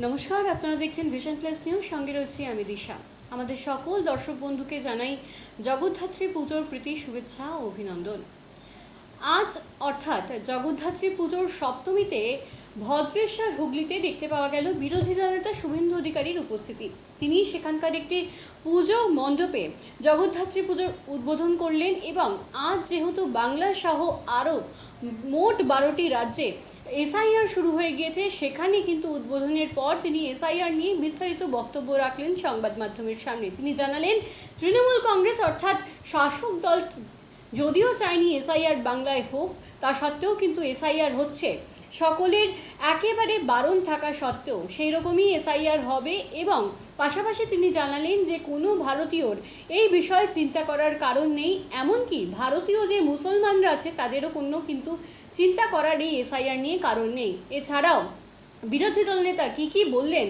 নমস্কার, আপনারা দেখছেন ভিশন প্লাস নিউজ। সঙ্গে রয়েছি আমি দিশা। আমাদের সকল দর্শক বন্ধুকে জানাই জগদ্ধাত্রী পুজোর প্রীতি শুভেচ্ছা ও অভিনন্দন। আজ অর্থাৎ জগদ্ধাত্রী পুজোর সপ্তমীতে ভদ্রেশ্বর হুগলিতে দেখতে পাওয়া গেল বিরোধী দলনেতা শুভেন্দু অধিকারীর উপস্থিতি। তিনি সেখানকার একটি পুজো মণ্ডপে জগদ্ধাত্রী পুজোর উদ্বোধন করলেন এবং আজ যেহেতু বাংলা সহ আরও মোট 12টি রাজ্যে এসআইআর শুরু হয়ে গিয়েছে, সেখানে কিন্তু উদ্বোধনের পর তিনি এসআইআর নিয়ে বিস্তারিত বক্তব্য রাখলেন সংবাদ মাধ্যমের সামনে। তিনি জানালেন, তৃণমূল কংগ্রেস অর্থাৎ শাসক দল যদিও চায়নি এসআইআর বাংলায় হোক, তা সত্ত্বেও কিন্তু এসআইআর হচ্ছে। সকলের একেবারে বারণ থাকা সত্ত্বেও সেই রকমই এসআইআর হবে এবং পাশাপাশি তিনি জানালেন যে কোনো ভারতীয়র এই বিষয়ে চিন্তা করার কারণ নেই, এমনকি ভারতীয় যে মুসলমানরা আছে তাদেরও কোনো কিন্তু চিন্তা করার এই এসআইআর নিয়ে কারণ নেই। এছাড়াও বিরোধী দল নেতা কি বললেন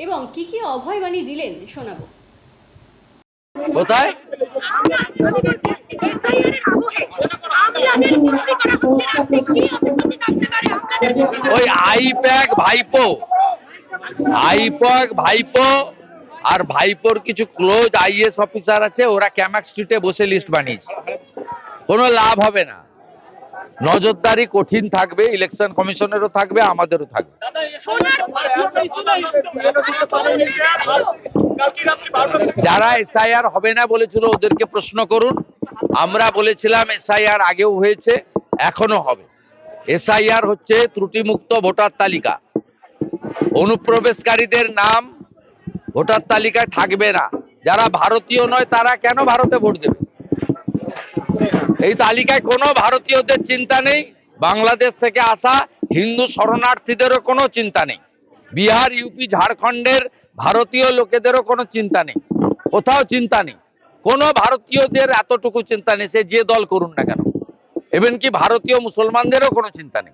এবং কি অভয়বাণী দিলেন শোনাবো। কোথায় ওই আইপ্যাক ভাইপো আর ভাইপোর কিছু ক্লোজ আইএস অফিসার আছে, ওরা ক্যামাক স্ট্রিটে বসে লিস্ট বানিয়েছে। কোনো লাভ হবে না। নজরদারি কঠিন থাকবে, ইলেকশন কমিশনেরও থাকবে, আমাদেরও থাকবে। যারা এসআইআর হবে না বলেছিল ওদেরকে প্রশ্ন করুন। আমরা বলেছিলাম এসআইআর আগেও হয়েছে, এখনো হবে। এসআইআর হচ্ছে ত্রুটিমুক্ত ভোটার তালিকা। অনুপ্রবেশকারীদের নাম ভোটার তালিকায় থাকবে না। যারা ভারতীয় নয় তারা কেন ভারতে ভোট দেবে? এই তালিকায় কোনো ভারতীয়দের চিন্তা নেই, বাংলাদেশ থেকে আসা হিন্দু শরণার্থীদেরও কোনো চিন্তা নেই, বিহার, ইউপি, ঝাড়খণ্ডের ভারতীয় লোকেদেরও কোনো চিন্তা নেই, কোথাও চিন্তা নেই। কোনো ভারতীয়দের এতটুকু চিন্তা নেই, সে যে দল করুন না কেন। এমনকি ভারতীয় মুসলমানদেরও কোনো চিন্তা নেই।